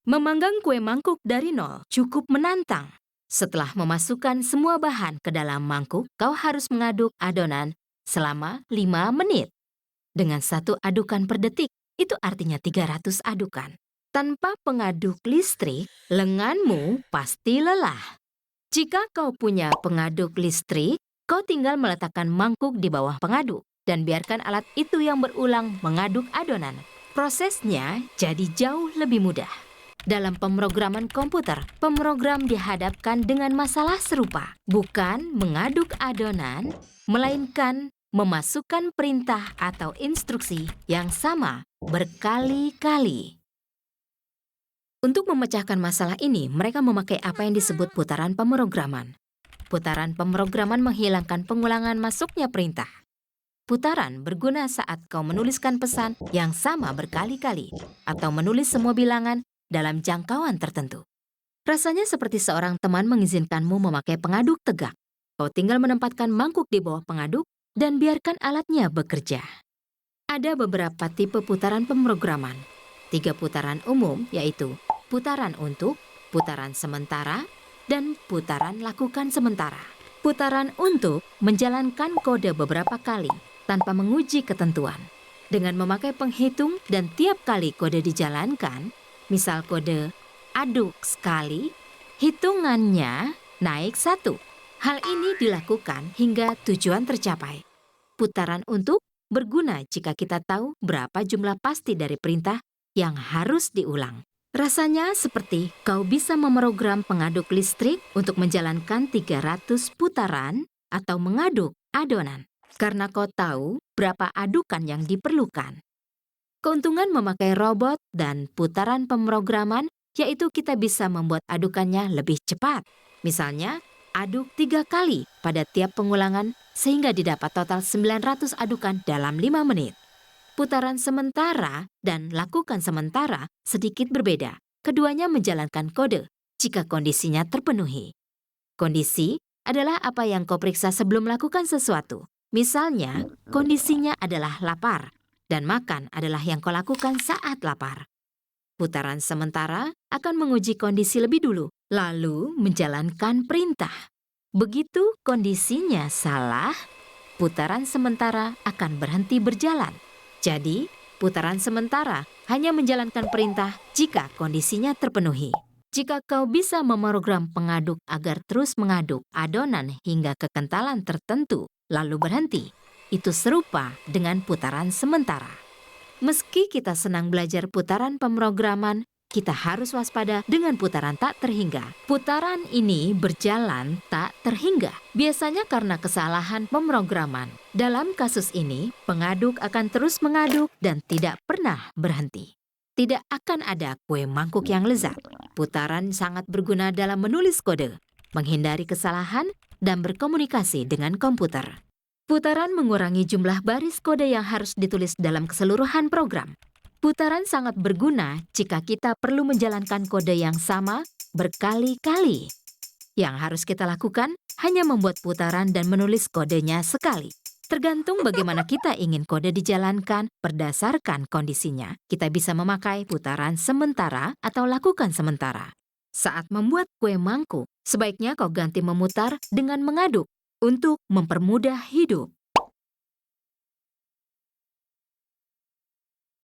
Memanggang kue mangkuk dari nol cukup menantang. Setelah memasukkan semua bahan ke dalam mangkuk, kau harus mengaduk adonan selama 5 menit. Dengan satu adukan per detik, itu artinya 300 adukan. Tanpa pengaduk listrik, lenganmu pasti lelah. Jika kau punya pengaduk listrik, kau tinggal meletakkan mangkuk di bawah pengaduk dan biarkan alat itu yang berulang mengaduk adonan. Prosesnya jadi jauh lebih mudah. Dalam pemrograman komputer, pemrogram dihadapkan dengan masalah serupa, bukan mengaduk adonan, melainkan memasukkan perintah atau instruksi yang sama berkali-kali. Untuk memecahkan masalah ini, mereka memakai apa yang disebut putaran pemrograman. Putaran pemrograman menghilangkan pengulangan masuknya perintah. Putaran berguna saat kau menuliskan pesan yang sama berkali-kali atau menulis semua bilangan dalam jangkauan tertentu. Rasanya seperti seorang teman mengizinkanmu memakai pengaduk tegak. Kau tinggal menempatkan mangkuk di bawah pengaduk dan biarkan alatnya bekerja. Ada beberapa tipe putaran pemrograman. 3 putaran umum yaitu putaran untuk, putaran sementara, dan putaran lakukan sementara. Putaran untuk menjalankan kode beberapa kali tanpa menguji ketentuan. Dengan memakai penghitung dan tiap kali kode dijalankan, misal kode aduk sekali, hitungannya naik 1. Hal ini dilakukan hingga tujuan tercapai. Putaran untuk berguna jika kita tahu berapa jumlah pasti dari perintah yang harus diulang. Rasanya seperti kau bisa memrogram pengaduk listrik untuk menjalankan 300 putaran atau mengaduk adonan. Karena kau tahu berapa adukan yang diperlukan. Keuntungan memakai robot dan putaran pemrograman yaitu kita bisa membuat adukannya lebih cepat. Misalnya, aduk 3 kali pada tiap pengulangan sehingga didapat total 900 adukan dalam 5 menit. Putaran sementara dan lakukan sementara sedikit berbeda. Keduanya menjalankan kode jika kondisinya terpenuhi. Kondisi adalah apa yang kau periksa sebelum melakukan sesuatu. Misalnya, kondisinya adalah lapar. Dan makan adalah yang kau lakukan saat lapar. Putaran sementara akan menguji kondisi lebih dulu, lalu menjalankan perintah. Begitu kondisinya salah, putaran sementara akan berhenti berjalan. Jadi, putaran sementara hanya menjalankan perintah jika kondisinya terpenuhi. Jika kau bisa memrogram pengaduk agar terus mengaduk adonan hingga kekentalan tertentu, lalu berhenti, itu serupa dengan putaran sementara. Meski kita senang belajar putaran pemrograman, kita harus waspada dengan putaran tak terhingga. Putaran ini berjalan tak terhingga, biasanya karena kesalahan pemrograman. Dalam kasus ini, pengaduk akan terus mengaduk dan tidak pernah berhenti. Tidak akan ada kue mangkuk yang lezat. Putaran sangat berguna dalam menulis kode, menghindari kesalahan, dan berkomunikasi dengan komputer. Putaran mengurangi jumlah baris kode yang harus ditulis dalam keseluruhan program. Putaran sangat berguna jika kita perlu menjalankan kode yang sama berkali-kali. Yang harus kita lakukan hanya membuat putaran dan menulis kodenya sekali. Tergantung bagaimana kita ingin kode dijalankan berdasarkan kondisinya. Kita bisa memakai putaran sementara atau lakukan sementara. Saat membuat kue mangkuk, sebaiknya kau ganti memutar dengan mengaduk untuk mempermudah hidup.